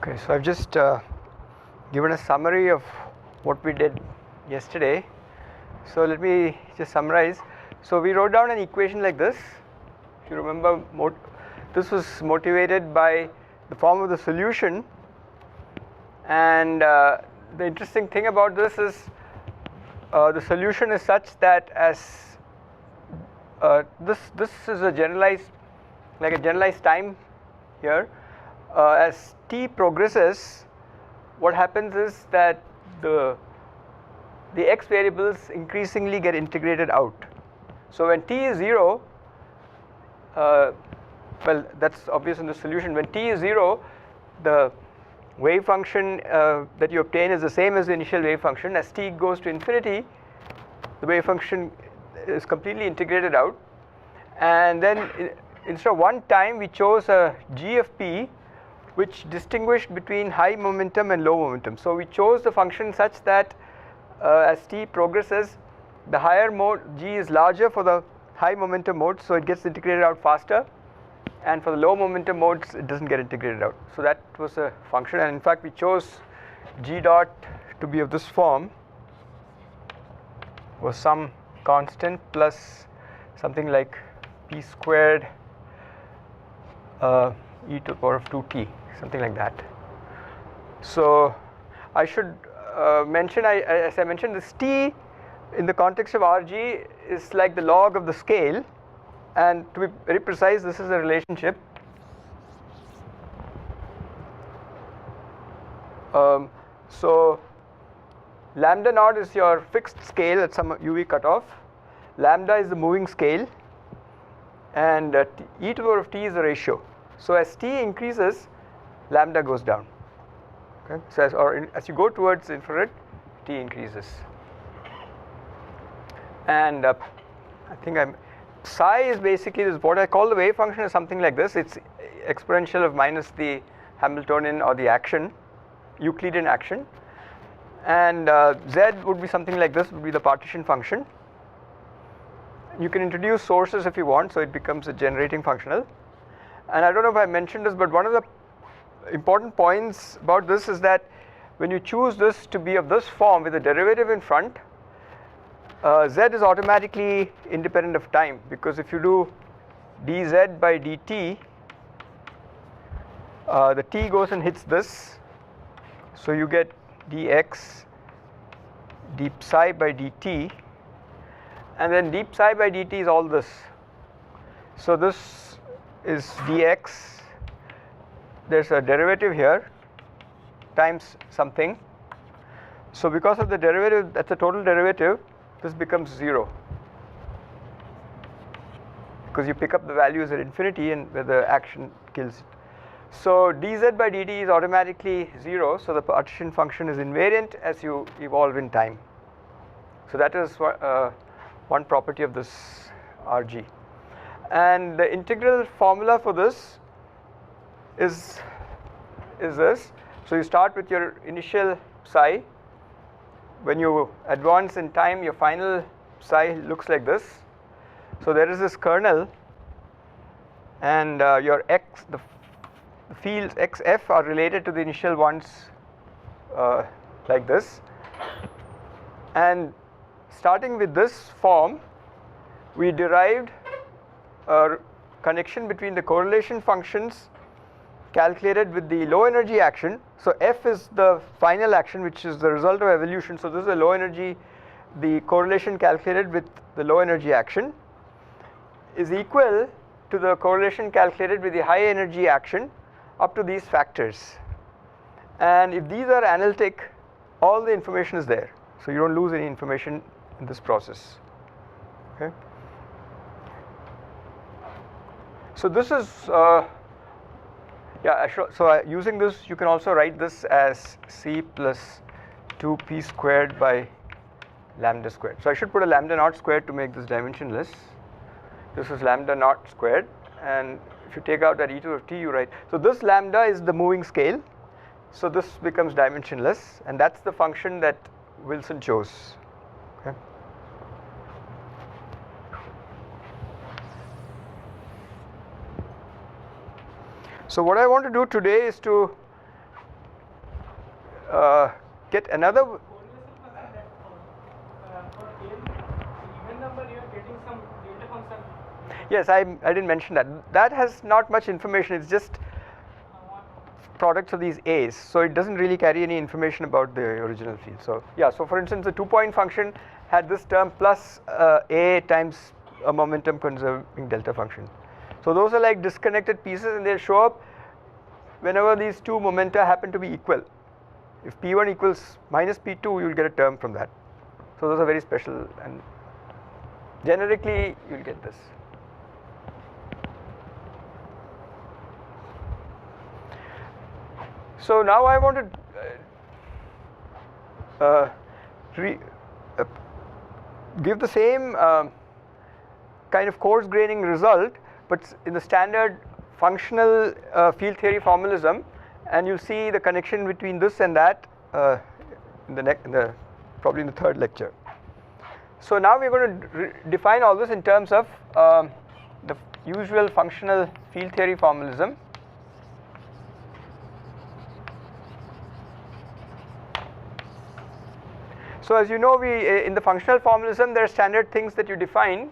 Okay, so I've just given a summary of what we did yesterday. So let me just summarize. So we wrote down an equation like this. If you remember, this was motivated by the form of the solution, and the interesting thing about this is the solution is such that as this is a generalized time here. As t progresses, what happens is that the x variables increasingly get integrated out. So when t is 0, well, that's obvious in the solution. When t is 0, the wave function that you obtain is the same as the initial wave function. As t goes to infinity, the wave function is completely integrated out, and then instead of one time we chose a g of p which distinguished between high momentum and low momentum. So we chose the function such that as t progresses, the higher mode g is larger for the high momentum modes, so it gets integrated out faster, and for the low momentum modes it doesn't get integrated out. So that was a function, and in fact we chose g dot to be of this form, was some constant plus something like p squared e to the power of 2t, something like that. So I should mention, as I mentioned, this t in the context of Rg is like the log of the scale, and to be very precise, this is a relationship. So lambda naught is your fixed scale at some UV cutoff, lambda is the moving scale, and e to the power of t is the ratio. So as t increases, lambda goes down. Okay, so as you go towards infrared, t increases, and I think psi is basically this. What I call the wave function is something like this. It's exponential of minus the Hamiltonian or the action, Euclidean action, and z would be something like this. Would be the partition function. You can introduce sources if you want, so it becomes a generating functional. And I don't know if I mentioned this, but one of the important points about this is that when you choose this to be of this form with a derivative in front, z is automatically independent of time, because if you do dz by dt, the t goes and hits this, so you get dx d psi by dt, and then d psi by dt is all this. So this is dx, there's a derivative here times something. So because of the derivative, that's a total derivative, this becomes 0, because you pick up the values at infinity and where the action kills it. So dz by dt is automatically 0, so the partition function is invariant as you evolve in time. So that is one property of this Rg. And the integral formula for this is this. So you start with your initial psi. When you advance in time, your final psi looks like this. So there is this kernel, and your x, the fields xf are related to the initial ones like this. And starting with this form, we derived a connection between the correlation functions calculated with the low energy action. So f is the final action, which is the result of evolution. So this is a low energy, the correlation calculated with the low energy action is equal to the correlation calculated with the high energy action up to these factors. And if these are analytic, all the information is there, so you don't lose any information in this process. Okay. So this is using this, you can also write this as c plus 2p squared by lambda squared. So I should put a lambda naught squared to make this dimensionless. This is lambda naught squared, and if you take out that e to the power of t, you write. So this lambda is the moving scale, so this becomes dimensionless, and that's the function that Wilson chose. Okay. So what I want to do today is to get another. For even number you are getting some delta function. Yes, I didn't mention that. That has not much information. It's just products of these A's, so it doesn't really carry any information about the original field. So yeah, so for instance, the 2-point function had this term plus A times a momentum conserving delta function. So those are like disconnected pieces, and they'll show up whenever these two momenta happen to be equal. If P1 equals minus P2, you'll get a term from that. So those are very special, and generically you'll get this. So now I want to give the same kind of coarse graining result, but in the standard functional field theory formalism, and you'll see the connection between this and that probably in the third lecture. So now we're going to define all this in terms of the usual functional field theory formalism. So as you know, in the functional formalism there are standard things that you define,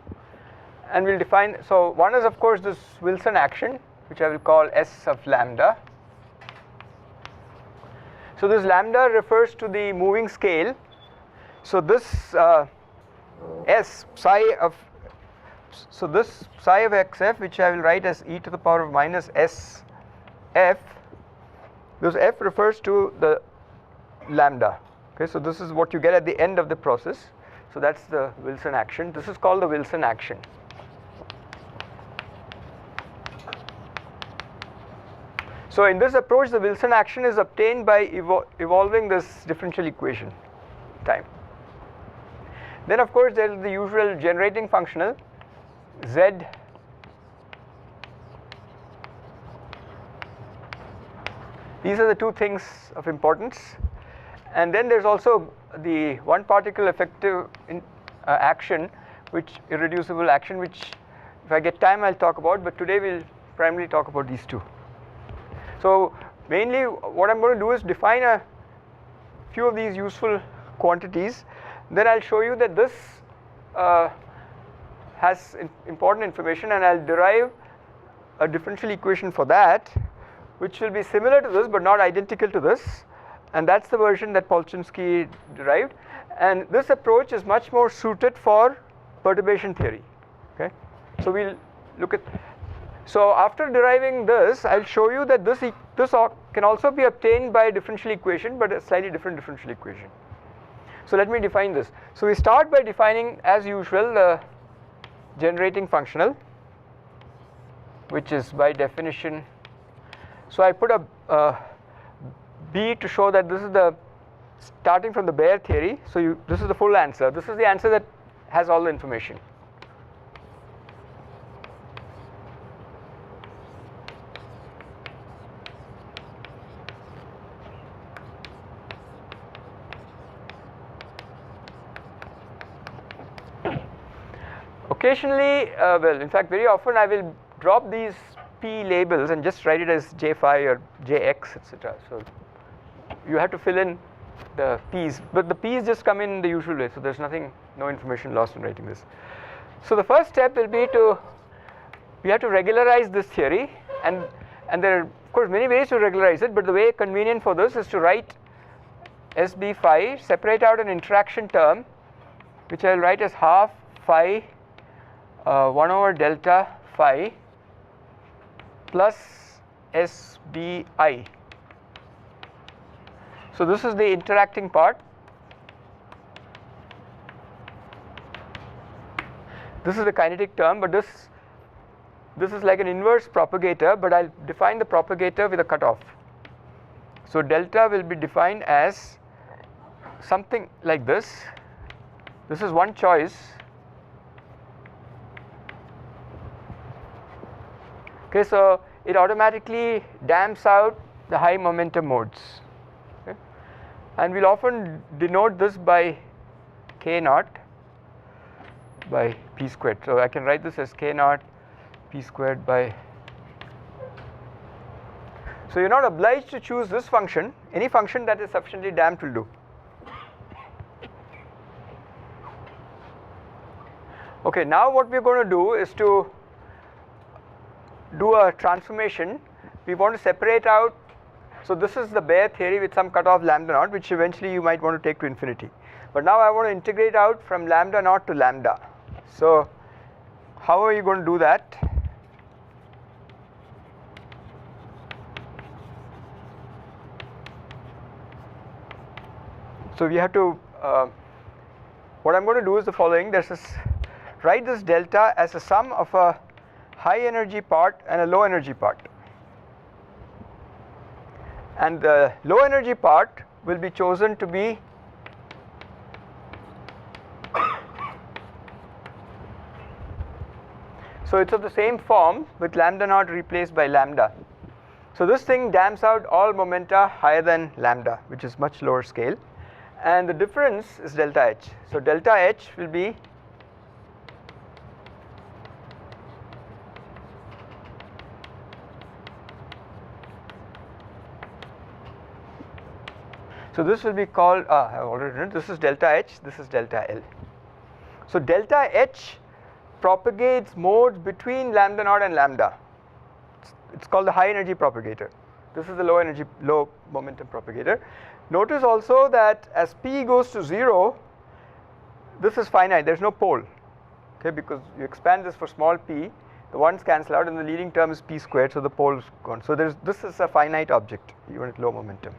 and we'll define. So one is of course this Wilson action, which I will call S of lambda. So this lambda refers to the moving scale. So this S psi of, so this psi of xf, which I will write as e to the power of minus s f, this f refers to the lambda. Okay, so this is what you get at the end of the process. So that's the Wilson action. This is called the Wilson action. So in this approach, the Wilson action is obtained by evolving this differential equation time. Then of course there is the usual generating functional z . These are the two things of importance. And then there's also the one particle effective action, which irreducible action, which if I get time I'll talk about, but today we'll primarily talk about these two. So mainly what I'm going to do is define a few of these useful quantities. Then I'll show you that this has important information, and I'll derive a differential equation for that, which will be similar to this but not identical to this. And that's the version that Polchinski derived, and this approach is much more suited for perturbation theory. Okay, so we'll look at. So after deriving this, I'll show you that this can also be obtained by a differential equation, but a slightly different differential equation. So let me define this. So we start by defining, as usual, the generating functional, which is by definition. So I put a B to show that this is the starting from the bare theory. So this is the full answer. This is the answer that has all the information. Occasionally, well, in fact, very often I will drop these P labels and just write it as J phi or Jx, etc. So you have to fill in the P's, but the P's just come in the usual way, so there's no information lost in writing this. So the first step will be we have to regularize this theory, and there are of course many ways to regularize it, but the way convenient for this is to write SB phi, separate out an interaction term, which I will write as half phi 1 over delta phi plus SBI. So this is the interacting part. This is the kinetic term, but this is like an inverse propagator, but I'll define the propagator with a cutoff. So delta will be defined as something like this. This is one choice. Okay, so it automatically damps out the high momentum modes. Okay? And we'll often denote this by K naught by P squared. So I can write this as K naught P squared by. So So you're not obliged to choose this function. Any function that is sufficiently damped will do. Okay, now what we're going to do is to do a transformation. We want to separate out. So this is the bare theory with some cutoff lambda naught, which eventually you might want to take to infinity. But now I want to integrate out from lambda naught to lambda. So how are you going to do that? So we have to, what I'm going to do is the following. Write this delta as a sum of a high energy part and a low energy part. And the low energy part will be chosen to be so it's of the same form with lambda naught replaced by lambda. So this thing damps out all momenta higher than lambda, which is much lower scale, and the difference is delta H. So delta H will be so this will be called, I have already written, this is delta H, this is delta L. So delta H propagates modes between lambda naught and lambda. It's called the high energy propagator. This is the low momentum propagator. Notice also that as p goes to 0, this is finite, there is no pole, okay, because you expand this for small p, the ones cancel out and the leading term is p squared, so the pole is gone. So this is a finite object even at low momentum.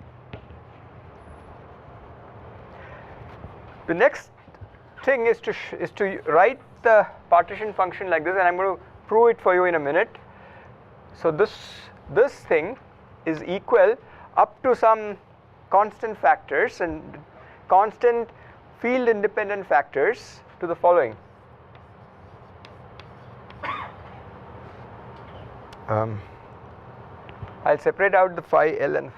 The next thing is to write the partition function like this, and I'm going to prove it for you in a minute. So this thing is equal up to some constant factors and constant field independent factors to the following. I'll separate out the phi L and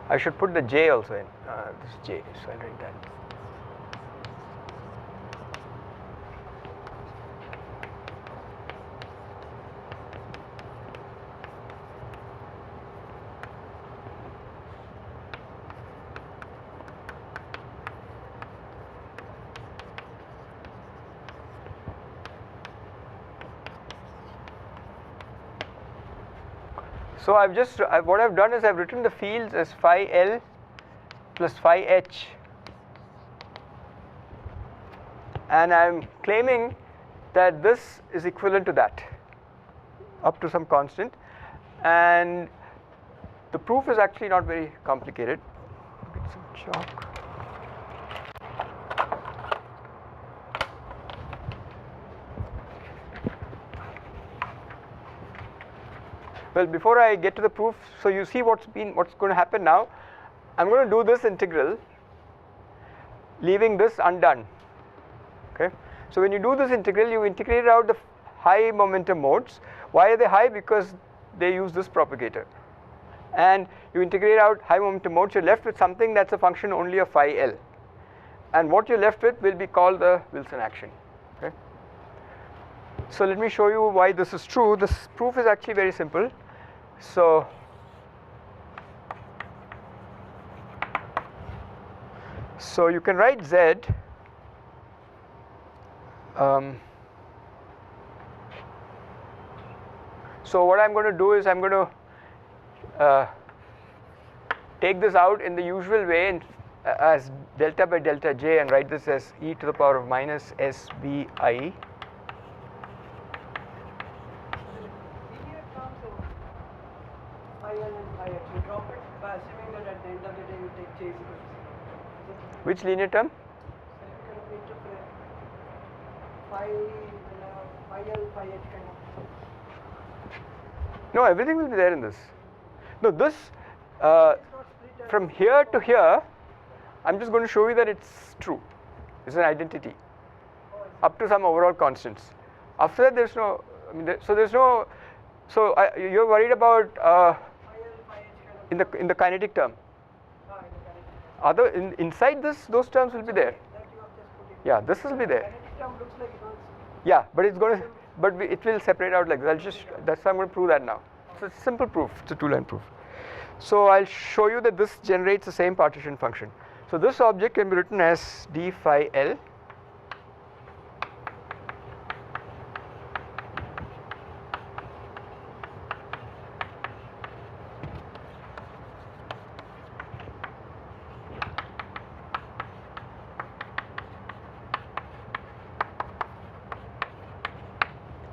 I should put the J also in, this J, so I'll write that. So what I've done is I've written the fields as phi L plus phi H, and I'm claiming that this is equivalent to that up to some constant, and the proof is actually not very complicated. Get some chalk. Well, before I get to the proof, so you see what's going to happen now. I'm going to do this integral, leaving this undone. Okay. So when you do this integral, you integrate out the high momentum modes. Why are they high? Because they use this propagator. And you integrate out high momentum modes, you're left with something that's a function only of phi L. And what you're left with will be called the Wilson action. Okay. So let me show you why this is true. This proof is actually very simple. So you can write Z. So what I'm going to do is I'm going to take this out in the usual way and as delta by delta J, and write this as e to the power of minus SBI. Which linear term? No, everything will be there in this. No, this from here to here, I'm just going to show you that it's true. It's an identity up to some overall constants. After that, there's no. I mean, there's no. So you're worried about in the kinetic term. Inside this, those terms will be there. That you have just put in. Yeah, this will be there. Kinetic term looks like Yeah, but it's going to, it will separate out like this. That's why I'm going to prove that now. So it's a simple proof. It's a two-line proof. So I'll show you that this generates the same partition function. So this object can be written as d phi L.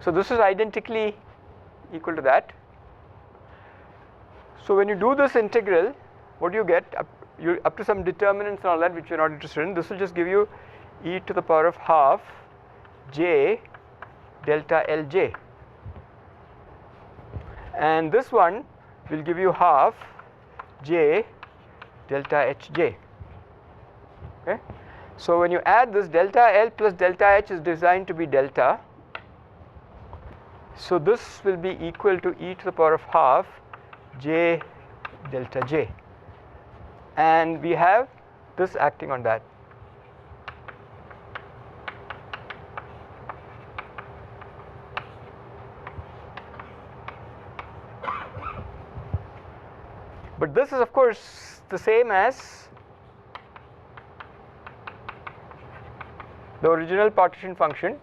So this is identically equal to that. So when you do this integral, what do you get? Up to some determinants and all that which you're not interested in, this will just give you e to the power of half j delta Lj. And this one will give you half j delta Hj. Okay? So when you add this, delta L plus delta H is designed to be delta. So this will be equal to e to the power of half j delta j, and we have this acting on that. But this is of course the same as the original partition function,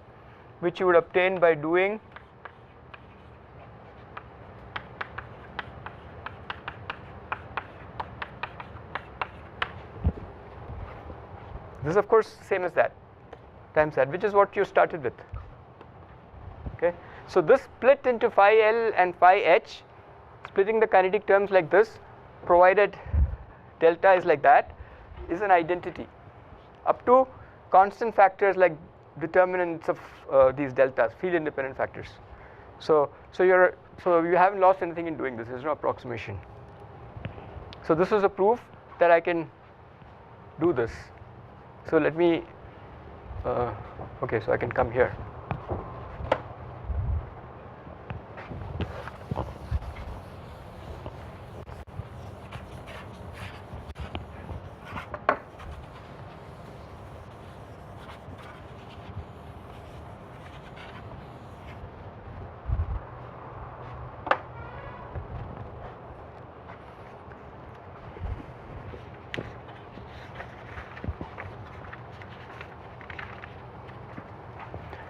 which you would obtain by doing this is of course same as that times that, which is what you started with. Okay, so this split into phi L and phi H, splitting the kinetic terms like this, provided delta is like that, is an identity up to constant factors like determinants of these deltas, field independent factors. So you haven't lost anything in doing this. There's no approximation. So this is a proof that I can do this. So let me, okay, so I can come here.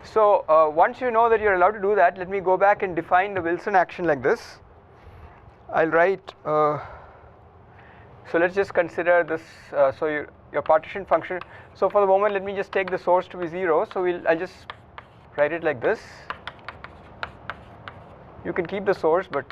So once you know that you're allowed to do that, let me go back and define the Wilson action like this. I'll write, so let's just consider this, so your partition function. So for the moment, let me just take the source to be 0. So I'll just write it like this. You can keep the source, but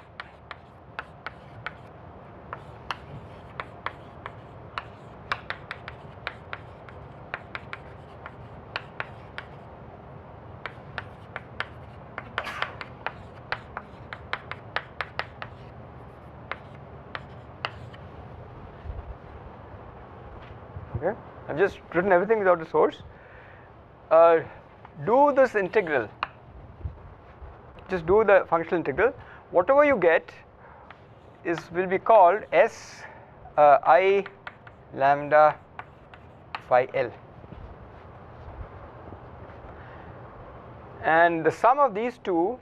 okay, I've just written everything without a source. Do this integral, just do the functional integral. Whatever you get will be called S I lambda phi L, and the sum of these two,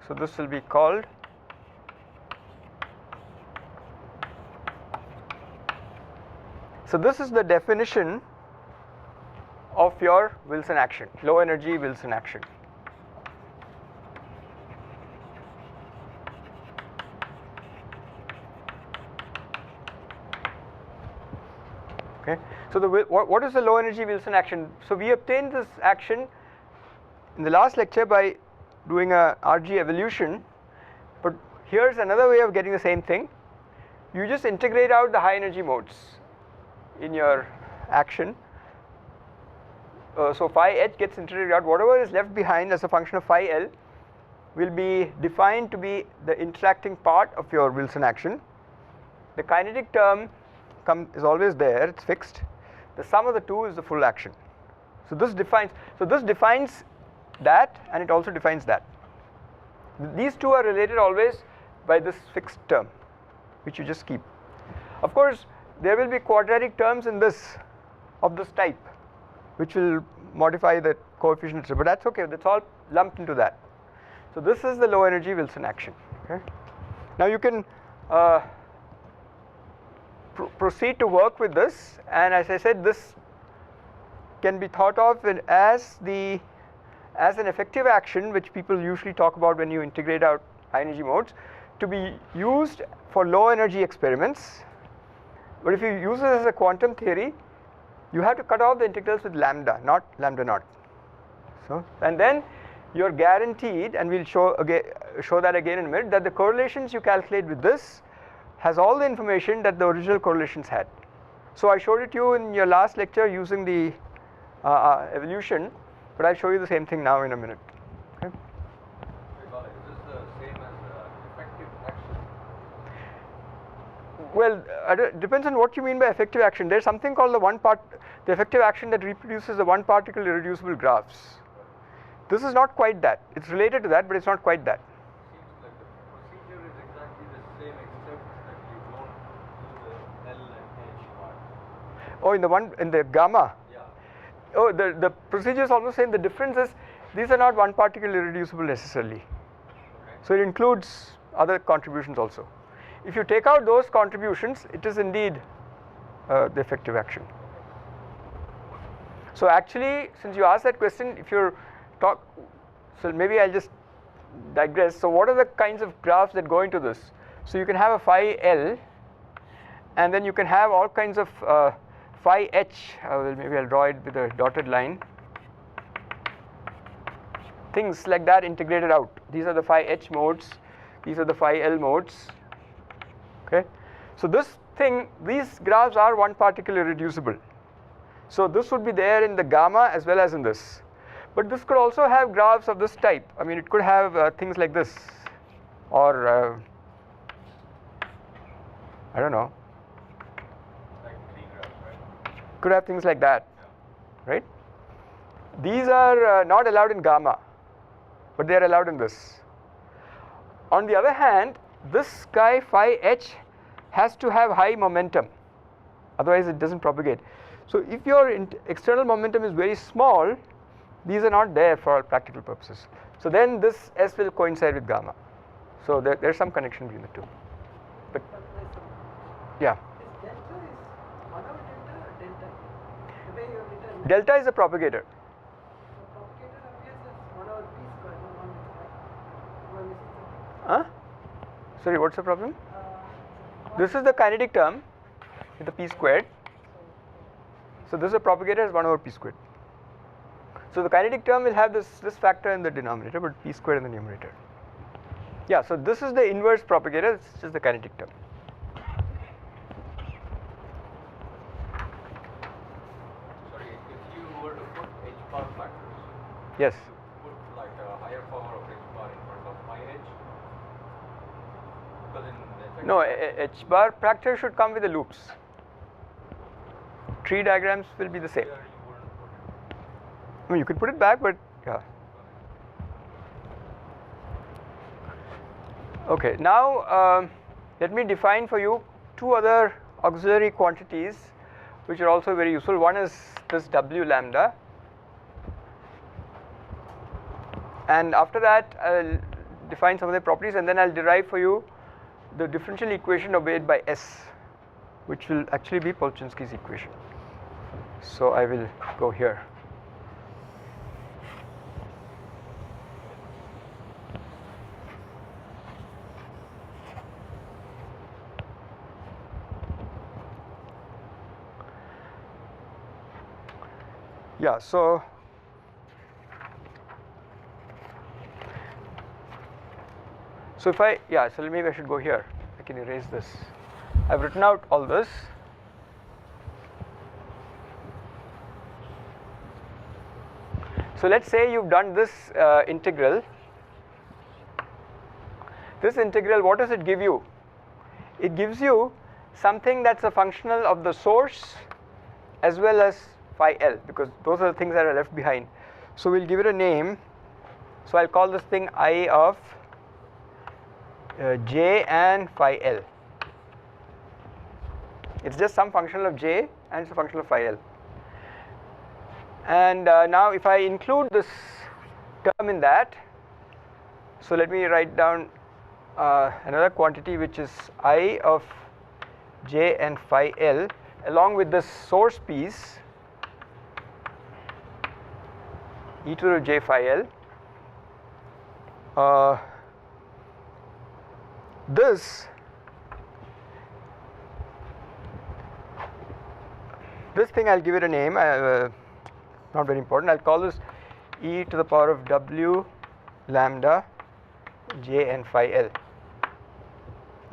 so this will be called so this is the definition of your Wilson action, low energy Wilson action. Okay, so what is the low energy Wilson action? So we obtained this action in the last lecture by doing a RG evolution, but here's another way of getting the same thing. You just integrate out the high energy modes in your action. So phi h gets integrated out. Whatever is left behind as a function of phi L will be defined to be the interacting part of your Wilson action. The kinetic term is always there, it's fixed. The sum of the two is the full action. So this defines that, and it also defines that. These two are related always by this fixed term, which you just keep. Of course, there will be quadratic terms in this of this type, which will modify the coefficient, but that's okay. That's all lumped into that. So this is the low energy Wilson action. Okay. Now you can proceed to work with this, and as I said, this can be thought of as an effective action, which people usually talk about when you integrate out high energy modes, to be used for low energy experiments. But if you use it as a quantum theory, you have to cut off the integrals with lambda, not lambda naught. So, and then you're guaranteed, and we'll show that again in a minute, that the correlations you calculate with this has all the information that the original correlations had. So I showed it to you in your last lecture using the evolution, but I'll show you the same thing now in a minute. Okay. Is this the same as effective action? Well, it depends on what you mean by effective action. There's something called the effective action that reproduces the one particle irreducible graphs. This is not quite that. It's related to that, but it's not quite that. Seems like the procedure is exactly the same, except that you don't do the L and H part. Oh, in the gamma. Yeah. Oh, the procedure is almost same. The difference is these are not one particle irreducible necessarily. Okay. So it includes other contributions also. If you take out those contributions, it is indeed the effective action. So actually, since you asked that question, if you're so maybe I'll just digress. So what are the kinds of graphs that go into this? So you can have a phi L, and then you can have all kinds of phi h. Well, maybe I'll draw it with a dotted line. Things like that integrated out. These are the phi h modes. These are the phi L modes. Okay. So these graphs are one particle irreducible. So this would be there in the gamma as well as in this. But this could also have graphs of this type. I mean, it could have things like this, or I don't know. Like tree graphs, right? Could have things like that, right? These are not allowed in gamma, but they are allowed in this. On the other hand, this guy phi h has to have high momentum, otherwise it doesn't propagate. So if your external momentum is very small, these are not there for all practical purposes. So then this S will coincide with gamma. So there's some connection between the two. But yeah. This delta is 1 over delta or delta? The way you have written. Delta is a propagator. The propagator appears as 1 over p square, not 1 right? Am I missing something? Huh? Sorry, what's the problem? This is the kinetic term with the p squared. So this is a propagator as 1 over p squared. So the kinetic term will have this factor in the denominator, but p squared in the numerator. Yeah, so this is the inverse propagator, this is the kinetic term. Sorry, if you were to put H bar factors, Yes. you put like a higher power of H bar in front of phi H? Because in effect, No, H bar factor should come with the loops. Tree diagrams will be the same. here you wouldn't put it. I mean, you could put it back, but yeah. Okay, now let me define for you two other auxiliary quantities which are also very useful. One is this W lambda, and after that I'll define some of the properties, and then I'll derive for you the differential equation obeyed by S, which will actually be Polchinski's equation. So I will go here. Yeah, so if so maybe I should go here. I can erase this. I've written out all this. So let's say you've done this integral. This integral, what does it give you? It gives you something that's a functional of the source as well as phi L, because those are the things that are left behind. So we'll give it a name. So I'll call this thing I of J and phi L. It's just some functional of j and it's a functional of phi L. And now if I include this term in that, so let me write down another quantity which is I of j and phi L along with this source piece e to the j phi L. This thing I'll give it a name, not very important. I'll call this e to the power of w lambda j and phi L.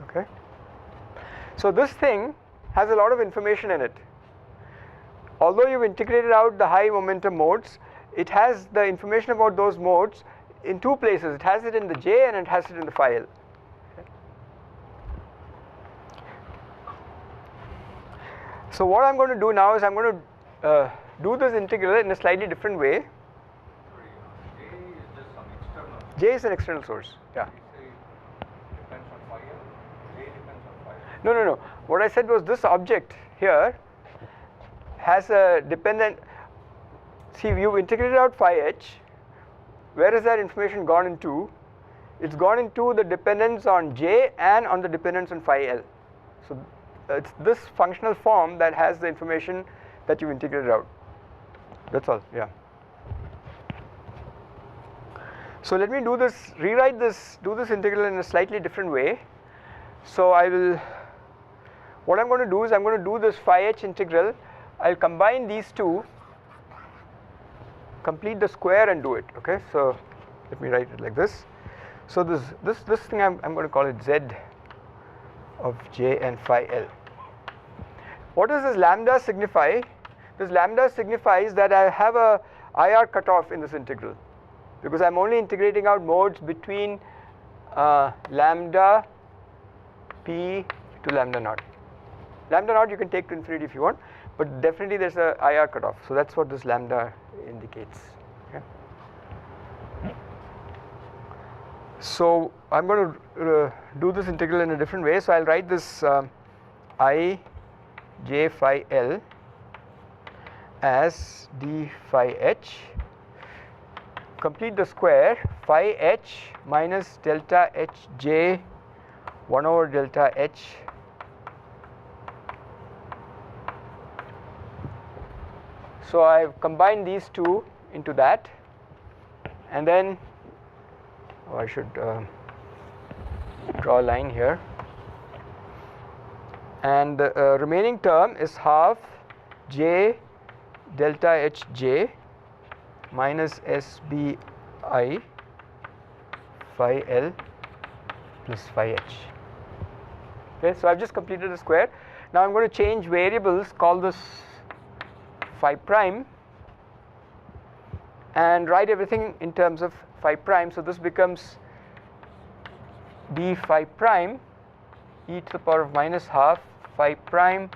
Okay. So this thing has a lot of information in it. Although you've integrated out the high momentum modes, it has the information about those modes in two places. It has it in the j and it has it in the phi L. So what I'm going to do now is I'm going to do this integral in a slightly different way. Sorry, J is just some external. J is an external source. Yeah. We say depends on phi L. J depends on phi L. No, no, no. What I said was this object here has a dependent. See, you integrated out phi h. Where has that information gone into? It's gone into the dependence on j and on the dependence on phi L. So it's this functional form that has the information that you integrated out. That's all. Yeah. So let me do this, rewrite this, do this integral in a slightly different way. So I will, what I'm going to do is I'm going to do this phi h integral. I'll combine these two, complete the square and do it. Okay. So let me write it like this. So this thing I'm going to call it z of j and phi L. What does this lambda signify? This lambda signifies that I have a IR cutoff in this integral, because I'm only integrating out modes between lambda p to lambda naught. Lambda naught you can take to infinity if you want, but definitely there's a IR cutoff. So that's what this lambda indicates. Okay. So I'm going to do this integral in a different way. So I'll write this I j phi L as d phi h, complete the square, phi h minus delta h j 1 over delta h so I've combined these two into that, and then I should draw a line here, and the remaining term is half j delta h j minus s b I phi L plus phi h. Okay, so I've just completed the square. Now I'm going to change variables, call this phi prime, and write everything in terms of phi prime. So this becomes d phi prime e to the power of minus half phi prime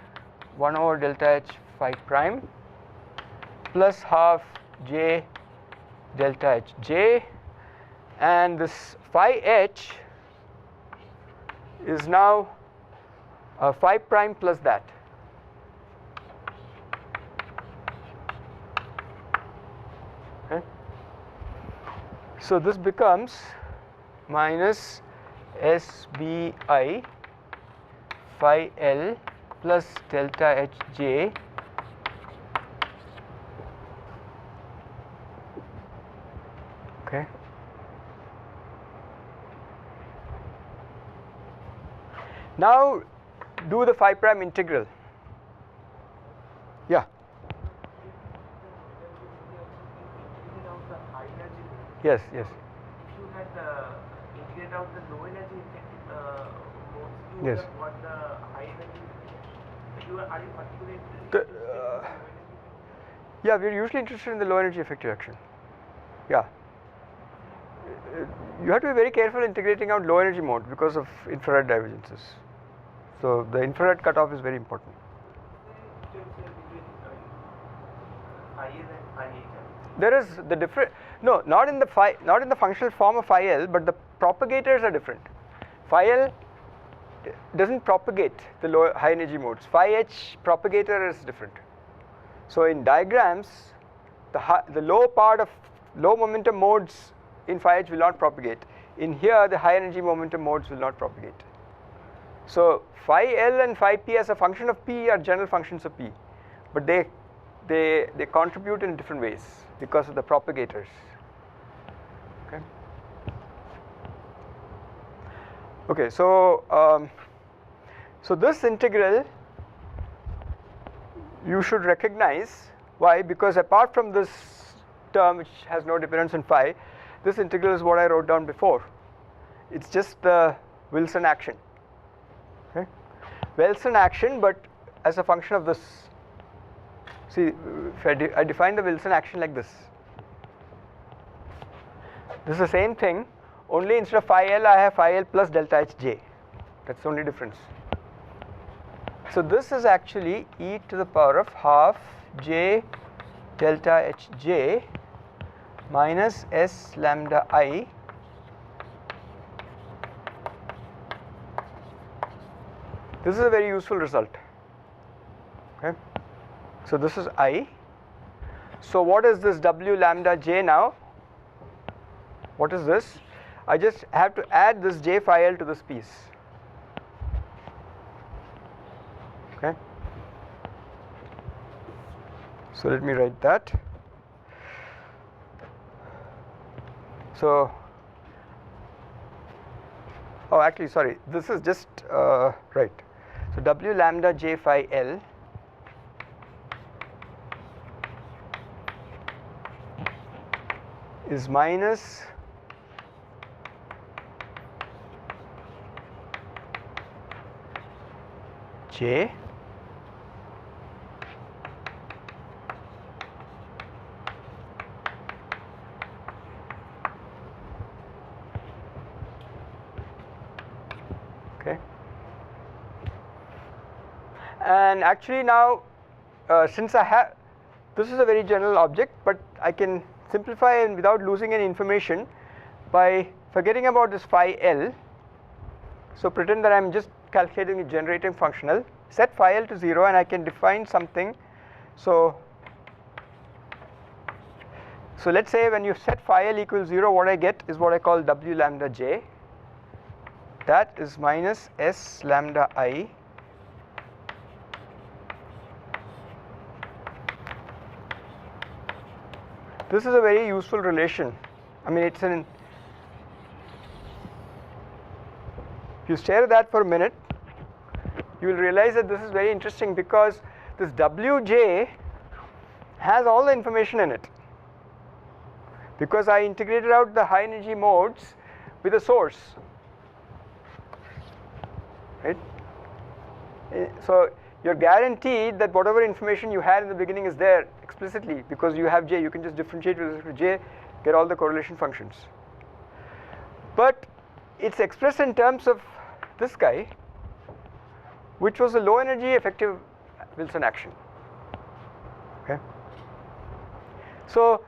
1 over delta h phi prime plus half j delta h j, and this phi h is now phi prime plus that. Okay. So this becomes minus SBI phi L plus delta h j okay. Now do the phi prime integral. Yeah. Yes, yes. If you had integrated out the low energy modes, you Yes. would have got the high energy. Are you particularly Yeah, we're usually interested in the low energy effective action. Yeah. You have to be very careful integrating out low energy mode because of infrared divergences. So the infrared cutoff is very important. There is the different, no, not in the functional form of phi L, but the propagators are different. Phi L doesn't propagate the low high energy modes. Phi h propagator is different. So in diagrams, the low part of low momentum modes in phi h will not propagate. In here, the high energy momentum modes will not propagate. So phi L and phi P as a function of P are general functions of P, but they contribute in different ways because of the propagators. Okay. Okay. So so this integral you should recognize. Why? Because apart from this term which has no dependence on phi, this integral is what I wrote down before. It's just the Wilson action. Okay. Wilson action, but as a function of this. See, if I define the Wilson action like this. This is the same thing, only instead of phi L I have phi L plus delta H j. That's the only difference. So this is actually e to the power of half j delta H j minus S lambda I this is a very useful result. Okay. So this is I. So what is this W lambda j now? What is this? I just have to add this j phi L to this piece. Okay. So let me write that. So, oh actually sorry, this is just right. So W lambda j phi L is minus j okay. And actually now since I have, this is a very general object, but I can simplify and without losing any information by forgetting about this phi L. So pretend that I am just calculating a generating functional, set phi L to 0 and I can define something. So let's say when you set phi L equals 0, what I get is what I call W lambda j, that is minus S lambda I this is a very useful relation. I mean it's an, if you stare at that for a minute, you will realize that this is very interesting because this Wj has all the information in it because I integrated out the high energy modes with a source, right? So you're guaranteed that whatever information you had in the beginning is there explicitly because you have j, you can just differentiate with respect to j, get all the correlation functions. But it's expressed in terms of this guy, which was a low energy effective Wilson action. Okay. So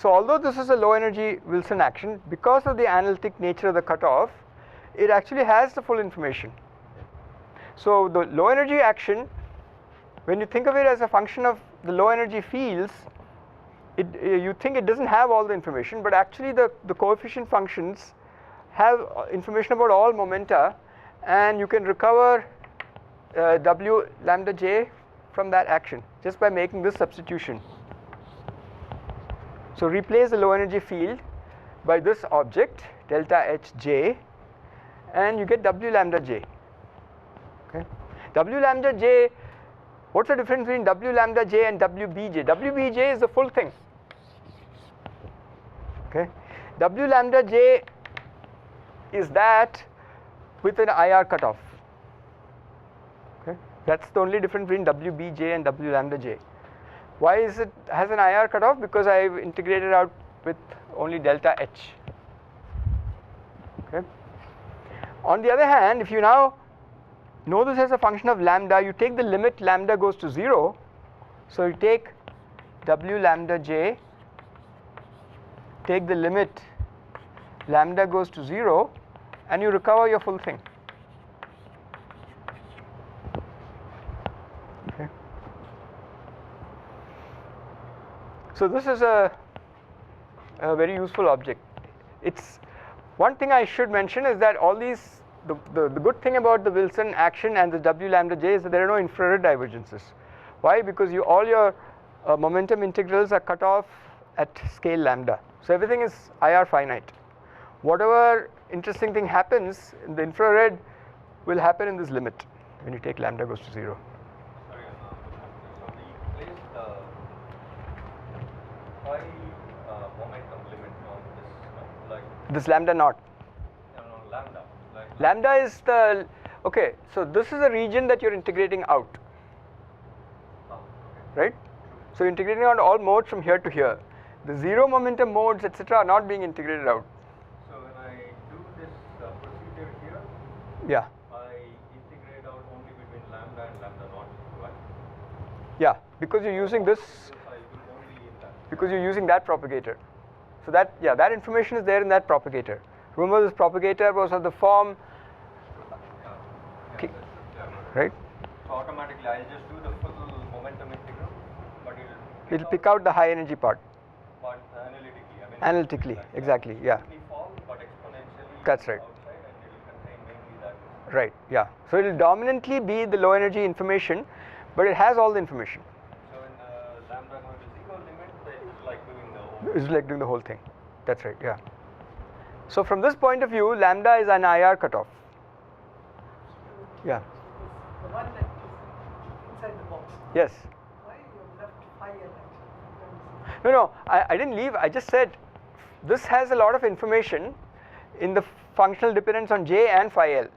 although this is a low energy Wilson action, because of the analytic nature of the cutoff, it actually has the full information. So the low energy action, when you think of it as a function of the low energy fields, you think it doesn't have all the information, but actually the coefficient functions have information about all momenta, and you can recover W lambda j from that action just by making this substitution. So replace the low energy field by this object delta H j and you get W lambda j. Okay. W lambda j, what's the difference between W lambda j and WBJ? WBJ is the full thing. Okay. W lambda j is that with an IR cutoff. Okay. That's the only difference between WBJ and W lambda j. Why is it has an IR cutoff? Because I've integrated out with only delta H. Okay. On the other hand, if you now know this as a function of lambda, you take the limit lambda goes to 0. So you take W lambda j, take the limit lambda goes to 0 and you recover your full thing. So this is a very useful object. It's one thing I should mention is that all these the good thing about the Wilson action and the W lambda j is that there are no infrared divergences. Why? Because all your momentum integrals are cut off at scale lambda. So everything is IR finite. Whatever interesting thing happens in the infrared will happen in this limit when you take lambda goes to 0. Sorry, so we place the phi momentum limit on this, like This lambda naught. lambda. Like Lambda is the, okay, so this is a region that you're integrating out, okay. right? So you're integrating out all modes from here to here. The zero momentum modes, etc., are not being integrated out. So when I do this procedure here, Yeah, I integrate out only between lambda and lambda naught, right? yeah, because you're using this, This I do only in that. because you're using that propagator. So that, yeah, that information is there in that propagator. Remember, this propagator was of the form, Yeah, that's right? So automatically I'll just do the full momentum integral, but It'll pick out the high energy part. But analytically, I mean Analytically, like, exactly, yeah. It will fall, but exponentially That's right. outside, and it will contain mainly that. Right, yeah. So it will dominantly be the low energy information, but it has all the information. So in lambda going to 0 limit, it's like doing the whole. It's like doing the whole thing. That's right, yeah. So from this point of view, lambda is an IR cutoff. Yeah. The one that is inside the box. Yes. Why you left phi L actually? No, I didn't leave. I just said this has a lot of information in the functional dependence on J and phi L.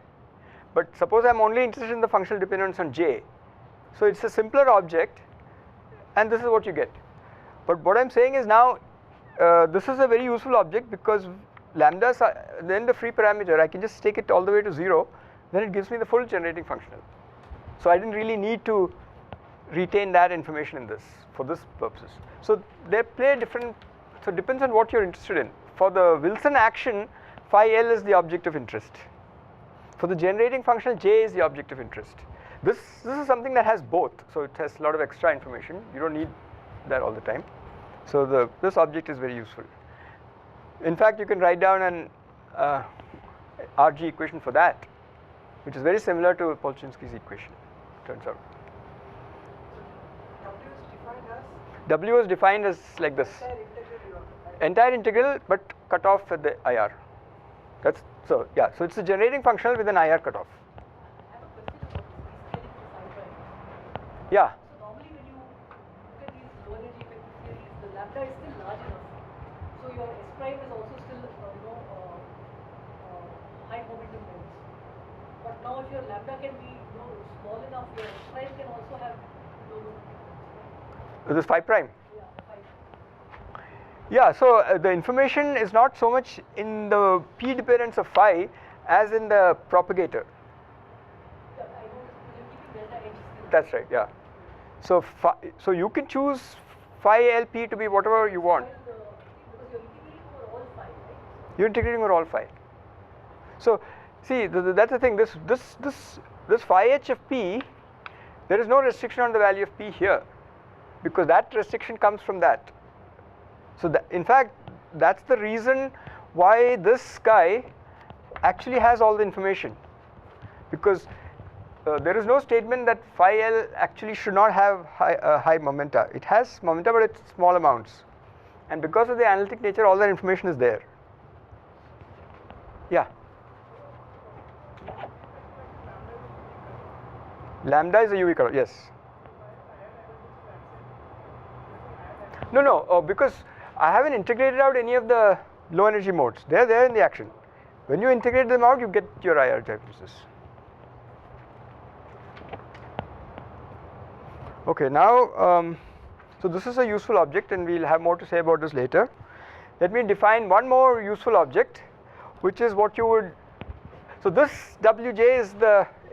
But suppose I'm only interested in the functional dependence on J. So it's a simpler object, and this is what you get. But what I'm saying is now, this is a very useful object because lambdas are then the free parameter. I can just take it all the way to 0, then it gives me the full generating functional. So I didn't really need to retain that information in this for this purposes. So they play different, so it depends on what you're interested in. For the Wilson action, phi L is the object of interest. For the generating functional, J is the object of interest. This is something that has both, so it has a lot of extra information. You don't need that all the time. So this object is very useful. In fact, you can write down an RG equation for that, which is very similar to Polchinski's equation, turns out. W is defined as W is defined as like this. entire integral you have to find. Entire integral, but cut off at the IR. That's so, yeah, so it's a generating functional with an IR cutoff. I have a question about this scaling for psi prime. Yeah, So normally when you look at these low energy effective theories, the lambda is still large enough. So your S prime is also still high momentum modes. But now if your lambda can be small enough, your S prime can also have low momentum modes. this is phi prime. Yeah, phi. Yeah, so the information is not so much in the p dependence of phi as in the propagator. Yeah, I know you're keeping delta H still. That's right, yeah. So so you can choose phi LP to be whatever you want. Because you're integrating over all phi, right? You're integrating over all phi. So see, that's the thing. This phi h of p, there is no restriction on the value of p here, because that restriction comes from that. So in fact, that's the reason why this guy actually has all the information, because there is no statement that phi L actually should not have high momenta. It has momenta, but it's small amounts, and because of the analytic nature, all that information is there. Yeah. Lambda is a UV cutoff, yes. No, because I haven't integrated out any of the low energy modes. They're there in the action. When you integrate them out, you get your IR divergences. Okay, now, so this is a useful object, and we'll have more to say about this later. Let me define one more useful object, which is what you would, so this Wj is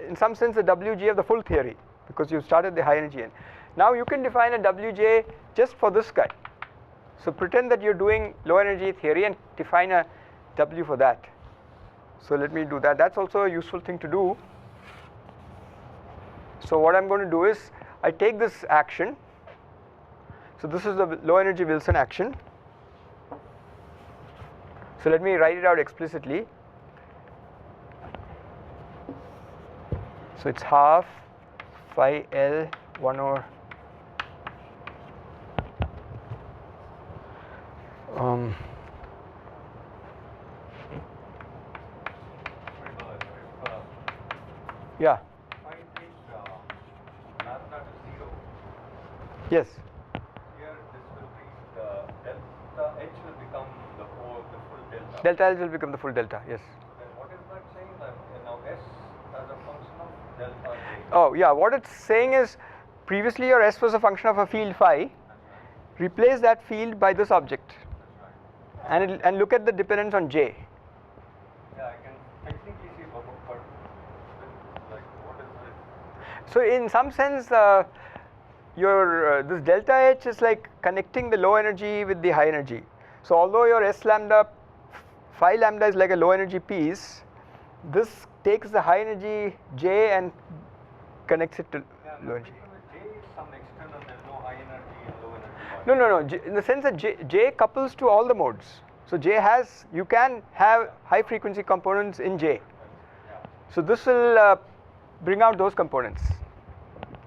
in some sense the Wg of the full theory, because you started the high energy end. Now you can define a Wj just for this guy. So pretend that you're doing low energy theory and define a W for that. So let me do that. That's also a useful thing to do. So what I'm going to do is, I take this action. So this is the low energy Wilson action. So let me write it out explicitly. So it's half phi L 1 over yeah. If I take lambda to 0, Yes. here this will be the delta H will become the full delta. Delta L will become the full delta. Yes. Then what is that saying? That now S as a function of delta J. Oh yeah. What it's saying is, previously your S was a function of a field phi. That's right. Replace that field by this object, That's right. and look at the dependence on J. Yeah, I can technically see, but like what is it? So in some sense, your this delta H is like connecting the low energy with the high energy. So although your S lambda, phi lambda is like a low energy piece, this takes the high energy J and connects it to Yeah, low no, energy. because J is some external, there's no high energy and low energy. No. In the sense that J couples to all the modes. So you can have high frequency components in J. Yeah. So this will bring out those components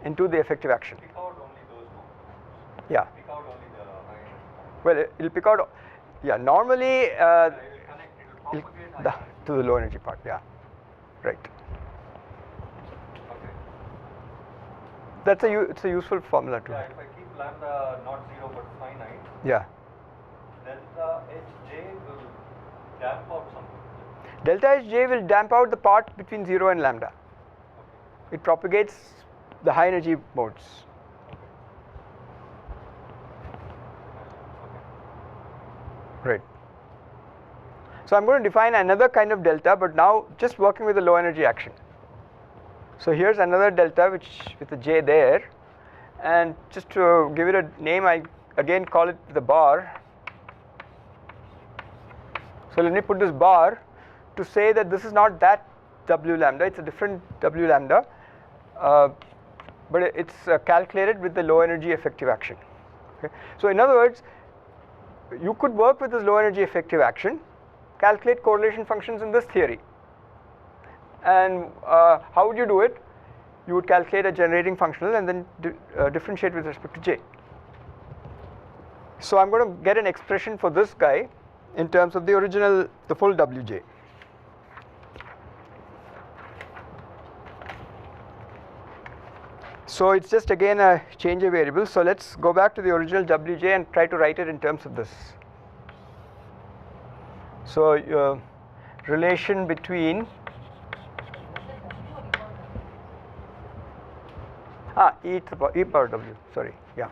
into the effective action. Pick out only those components. Yeah. Pick out only the high energy. Well, it'll pick out. Yeah. Normally, It will connect, it will propagate high energy. to the low energy part. Yeah. Right. Okay. It's a useful formula too. Yeah, if I keep lambda not 0 but finite, Yeah. delta Hj will damp out something. Delta Hj will damp out the part between 0 and lambda. Okay. It propagates the high energy modes. Right. So I'm going to define another kind of delta, but now just working with the low energy action. So here's another delta which with a J there, and just to give it a name, I again call it the bar. So let me put this bar to say that this is not that W lambda, it's a different W lambda, but it's calculated with the low energy effective action. Okay. So in other words, you could work with this low energy effective action, calculate correlation functions in this theory. And how would you do it? You would calculate a generating functional and then differentiate with respect to J. So I'm going to get an expression for this guy in terms of the full Wj. So it's just again a change of variable. So let's go back to the original Wj and try to write it in terms of this. So relation between e power w, sorry, yeah.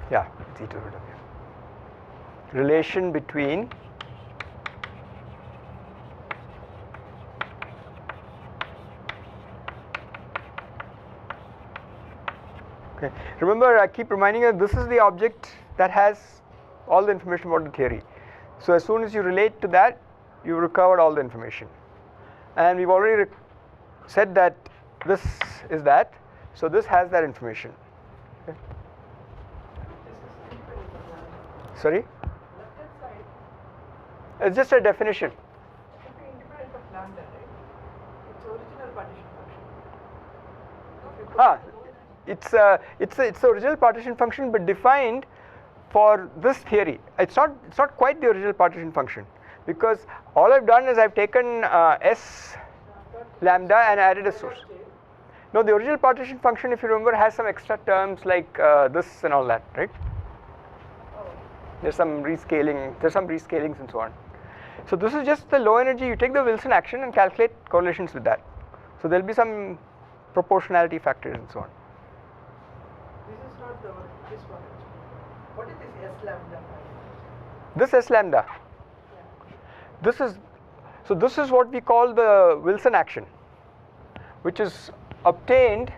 Yeah, it's e to the w. Relation between okay. Remember, I keep reminding you, this is the object that has all the information about the theory. So as soon as you relate to that, you've recovered all the information. And we've already said that this is that, so this has that information. Okay. Sorry? Left-hand side It's just a definition. should be independent of lambda, right? It's original partition function. It's the original partition function, but defined for this theory. It's not quite the original partition function, because all I've done is I've taken S lambda and added a source. No, the original partition function, if you remember, has some extra terms like this and all that, right? There's some rescalings and so on. So this is just the low energy. You take the Wilson action and calculate correlations with that. So there'll be some proportionality factors and so on. This is not this one actually. What is this S lambda? This S lambda. This is what we call the Wilson action, which is obtained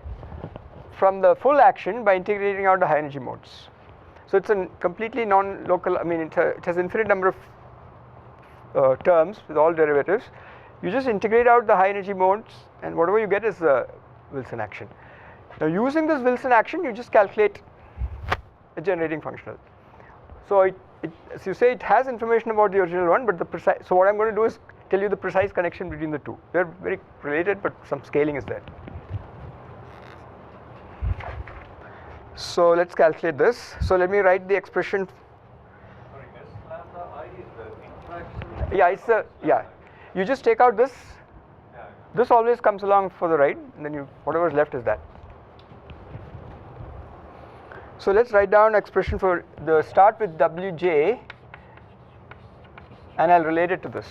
from the full action by integrating out the high energy modes. So it's a completely non-local. I mean, it has infinite number of terms with all derivatives. You just integrate out the high energy modes, and whatever you get is the Wilson action. Now using this Wilson action, you just calculate a generating functional. So as you say, it has information about the original one, but the precise. So what I'm going to do is tell you the precise connection between the two. They're very related, but some scaling is there. So let's calculate this. So let me write the expression. Sorry, S lambda I is the interaction. Yeah, it's the You just take out this. Yeah. This always comes along for the right, and then whatever is left is that. So let's write down expression for the start with Wj, and I'll relate it to this.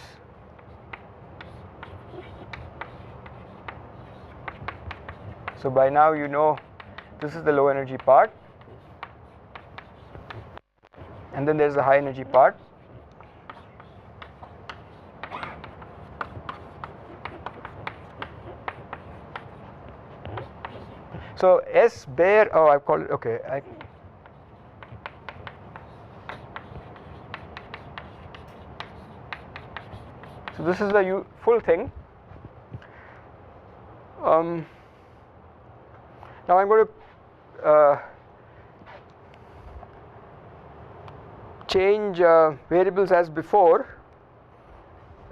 So by now you know this is the low energy part, and then there's the high energy part. So S bare, oh I've called it, okay. So this is the full thing. Now I'm going to change variables as before,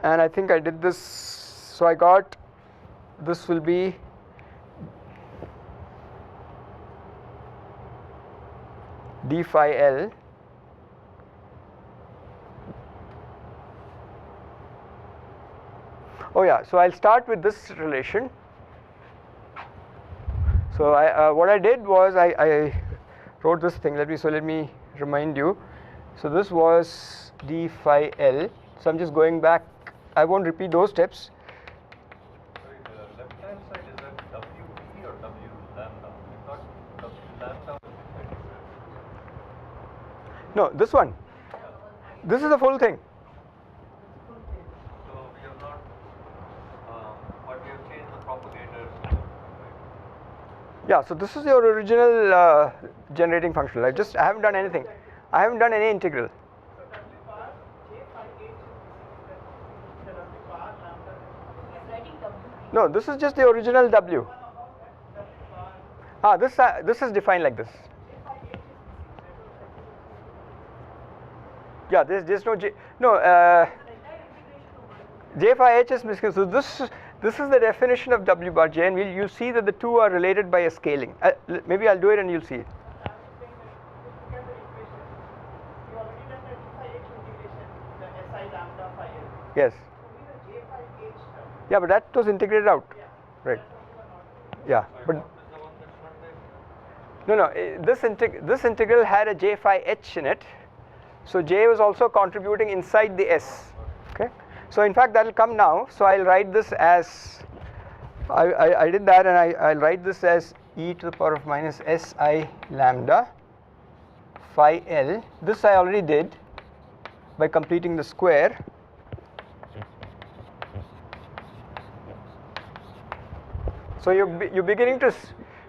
and I think I did this. So I got this will be d phi L oh yeah, so I'll start with this relation. So what I did was I wrote this thing. Let me remind you. So this was d phi L. So I'm just going back. I won't repeat those steps. Sorry, the left hand side is that WP or W lambda? I thought W lambda was defined. No, this one. This is the full thing. So we have not, but we have changed the propagators. Right? Yeah, so this is your original generating function. I haven't done anything. I haven't done any integral. So W bar J phi H is the W bar lambda. He's writing W. No, this is just the original W. This is defined like this. Yeah, there's no J. No, J phi H is missing. So this is the definition of W bar J, and you'll see that the two are related by a scaling. Maybe I'll do it and you'll see it. Yes. Yeah, but that was integrated out. Right. Yeah, but What is the one that's not there? no, this integral had a J phi H in it. So J was also contributing inside the S. Okay. So in fact that will come now. So I'll write this as I did that, and I'll write this as e to the power of minus Si lambda phi L. This I already did by completing the square. So you're beginning to.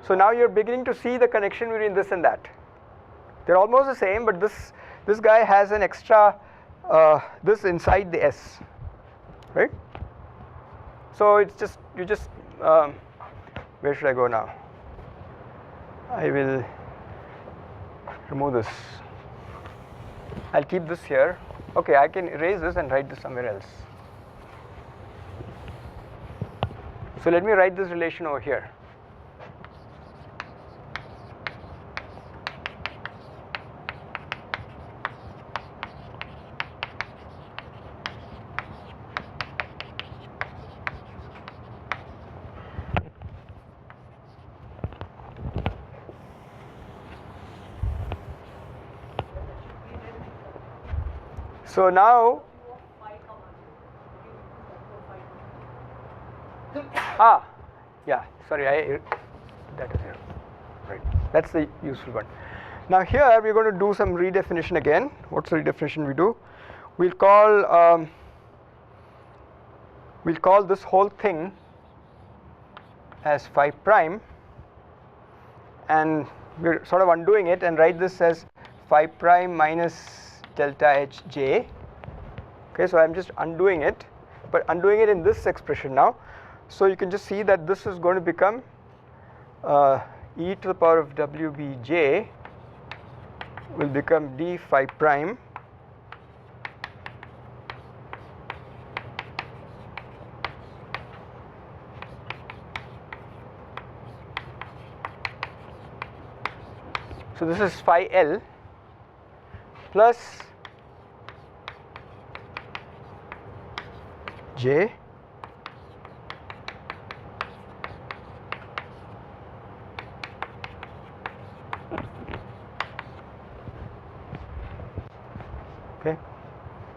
So now you're beginning to see the connection between this and that. They're almost the same, but this guy has an extra this inside the S, right? So it's just where should I go now? I will remove this. I'll keep this here. Okay, I can erase this and write this somewhere else. So let me write this relation over here. So now, yeah, sorry, that is here, right, that's the useful one. Now here we're going to do some redefinition again. What's the redefinition we do? We'll call this whole thing as phi prime, and we're sort of undoing it and write this as phi prime minus delta Hj. Okay, so I'm just undoing it, but undoing it in this expression now. So you can just see that this is going to become e to the power of wbj will become d phi prime so this is phi L plus j okay.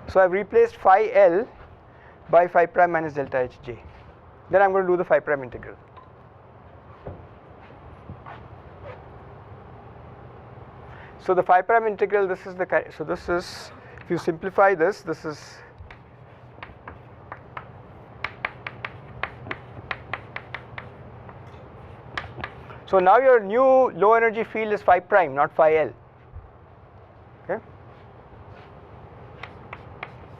So I've replaced phi L by phi prime minus delta hj. Then I'm going to do the phi prime integral. So the phi prime integral, this is the so this is, if you simplify this, this is so now your new low energy field is phi prime, not phi L. Okay.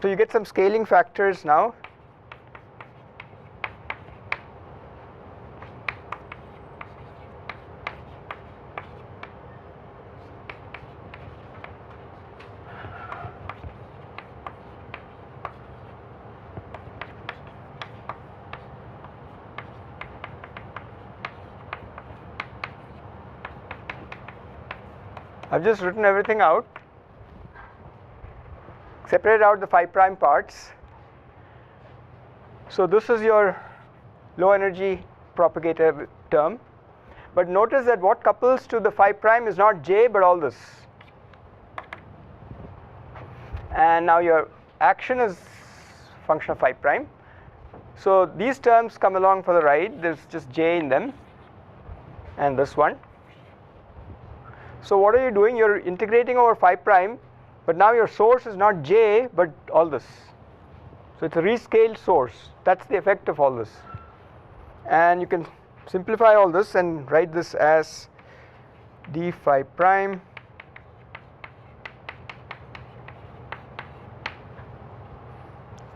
So you get some scaling factors now. I've just written everything out, separated out the phi prime parts. So this is your low energy propagator term, but notice that what couples to the phi prime is not j but all this. And now your action is function of phi prime. So these terms come along for the ride, there's just j in them and this one. So what are you doing? You're integrating over phi prime, but now your source is not j but all this. So it's a rescaled source. That's the effect of all this. And you can simplify all this and write this as d phi prime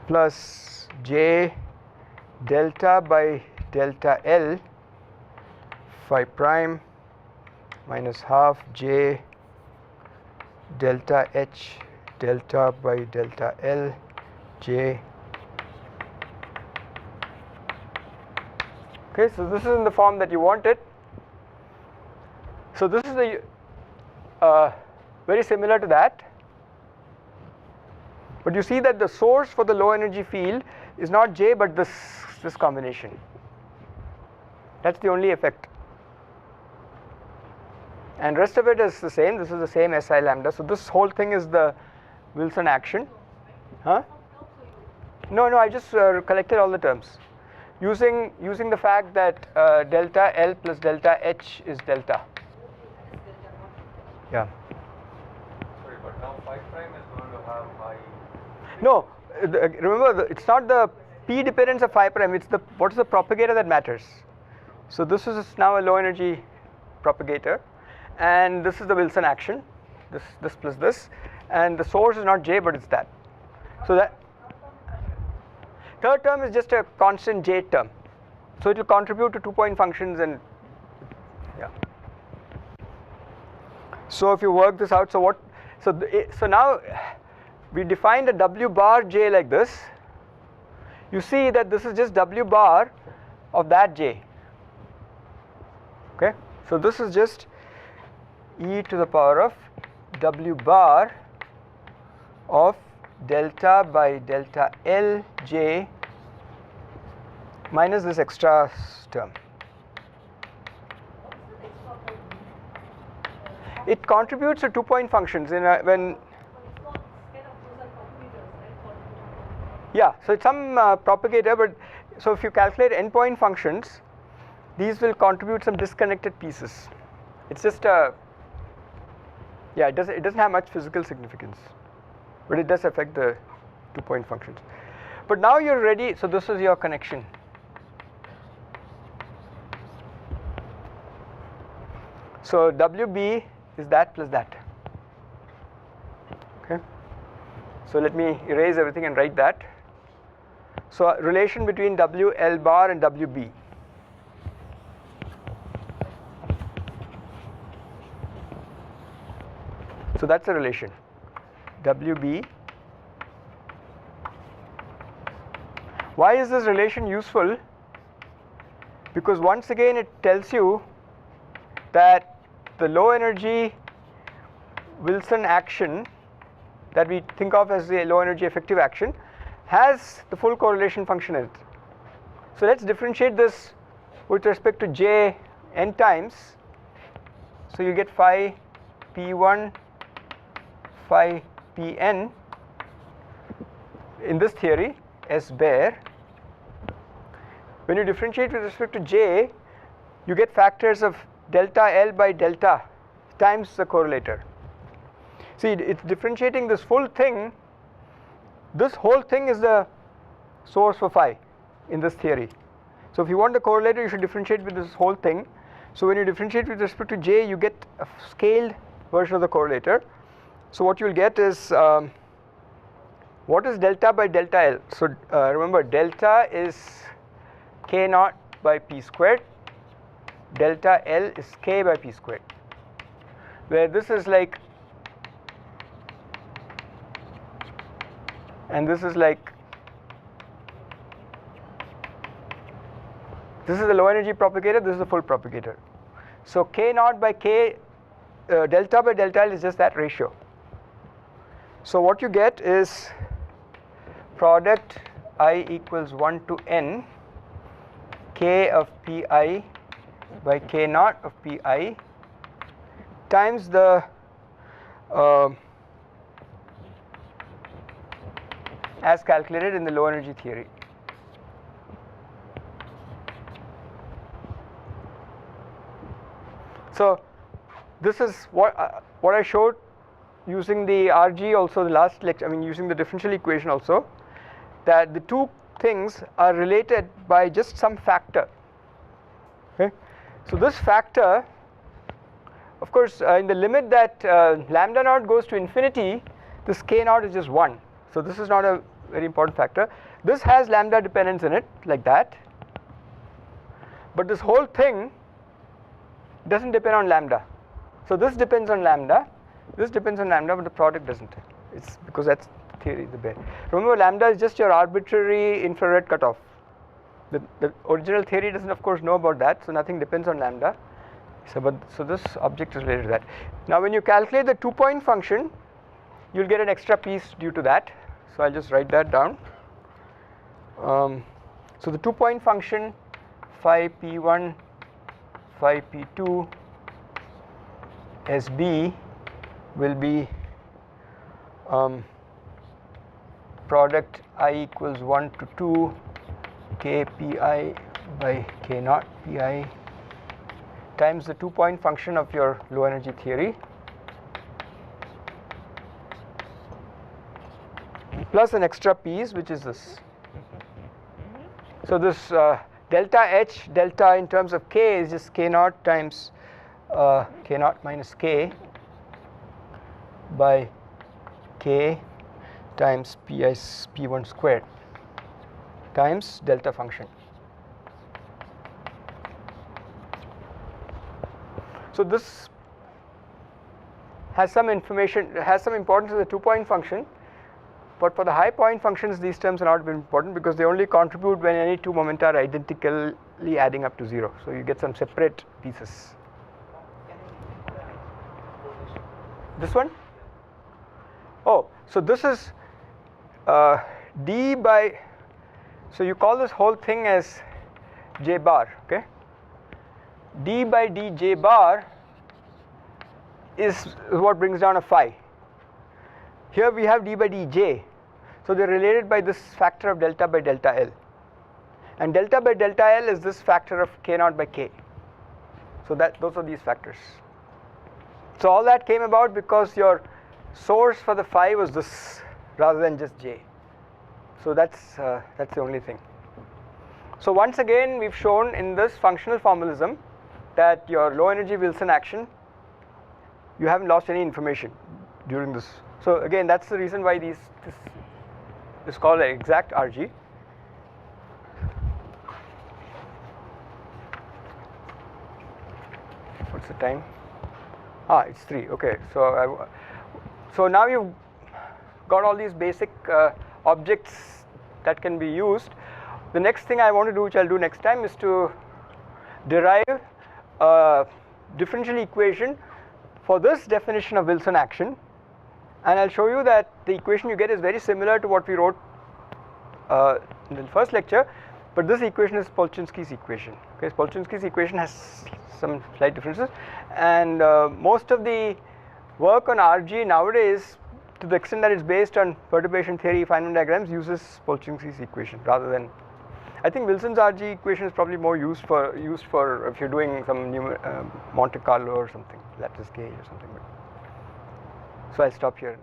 plus j delta by delta L phi prime minus half j delta h delta by delta L j. Okay, so this is in the form that you want it. So this is the very similar to that, but you see that the source for the low energy field is not j but this combination. That's the only effect. And rest of it is the same. This is the same SI lambda. So this whole thing is the Wilson action. Huh? No, I just collected all the terms using the fact that delta L plus delta H is delta. Yeah. Sorry, but now phi prime is going to have phi. No, remember it's not the p dependence of phi prime. It's the what is the propagator that matters. So this is now a low energy propagator. And this is the Wilson action, this plus this, and the source is not j but it's that. So that third term is just a constant j term, so it will contribute to 2-point functions and yeah. So if you work this out, so now we defined a w bar j like this. You see that this is just w bar of that j. Okay, so this is just e to the power of w bar of delta by delta L j minus this extra term. It contributes to 2-point functions when yeah, so it's some propagator, but so if you calculate n-point functions, these will contribute some disconnected pieces. It's just a yeah, it doesn't have much physical significance, but it does affect the 2-point functions. But now you're ready, so this is your connection. So WB is that plus that. Okay. So let me erase everything and write that. So relation between WL bar and WB. So that's a relation. WB. Why is this relation useful? Because once again it tells you that the low energy Wilson action that we think of as the low energy effective action has the full correlation function in it. So let's differentiate this with respect to j n times. So you get phi p1 phi pn in this theory S bare. When you differentiate with respect to j, you get factors of delta L by delta times the correlator. See, it's differentiating this full thing. This whole thing is the source for phi in this theory. So if you want the correlator, you should differentiate with this whole thing. So when you differentiate with respect to j, you get a scaled version of the correlator. So what you'll get is what is delta by delta L? So remember, delta is k naught by p squared. Delta L is k by p squared, where this is like, and this is like, this is the low energy propagator, this is the full propagator. So k naught by k, delta by delta L is just that ratio. So what you get is product I equals 1 to n k of pi by k naught of pi times the as calculated in the low energy theory. So this is what I showed using the RG also the last lecture, I mean using the differential equation also, that the two things are related by just some factor. Okay, so this factor, of course, in the limit that lambda naught goes to infinity, this k naught is just 1. So this is not a very important factor. This has lambda dependence in it like that, but this whole thing doesn't depend on lambda. So this depends on lambda, this depends on lambda, but the product doesn't. It's because that's the theory, the bare. Remember, lambda is just your arbitrary infrared cutoff. The original theory doesn't, of course, know about that, so nothing depends on lambda. So this object is related to that. Now when you calculate the 2-point function, you'll get an extra piece due to that. So I'll just write that down. So the 2-point function phi p1 phi p2 SB will be product I equals 1 to 2 k pi by k naught pi times the 2-point function of your low energy theory plus an extra piece, which is this. So this delta H, delta in terms of k is just k naught times k naught minus k by k times p1 squared times delta function. So this has some information, has some importance in the 2-point function, but for the high point functions these terms are not very important because they only contribute when any two momenta are identically adding up to 0. So you get some separate pieces. This one? Oh, so this is d by, so you call this whole thing as j bar, okay? D by dj bar is what brings down a phi. Here we have d by dj, so they are related by this factor of delta by delta L, and delta by delta L is this factor of k naught by k. So that those are these factors. So all that came about because your source for the phi was this rather than just j. So that's the only thing. So once again we've shown in this functional formalism that your low energy Wilson action, you haven't lost any information during this. So again, that's the reason why this is called an exact RG. What's the time? It's 3. Okay, so So now you've got all these basic objects that can be used. The next thing I want to do, which I'll do next time, is to derive a differential equation for this definition of Wilson action, and I'll show you that the equation you get is very similar to what we wrote in the first lecture, but this equation is Polchinski's equation. Okay, Polchinski's equation has some slight differences, and most of the work on RG nowadays, to the extent that it's based on perturbation theory, Feynman diagrams, uses Polchinski's equation rather than. I think Wilson's RG equation is probably more used for if you're doing some Monte Carlo or something, lattice gauge or something. So I'll stop here.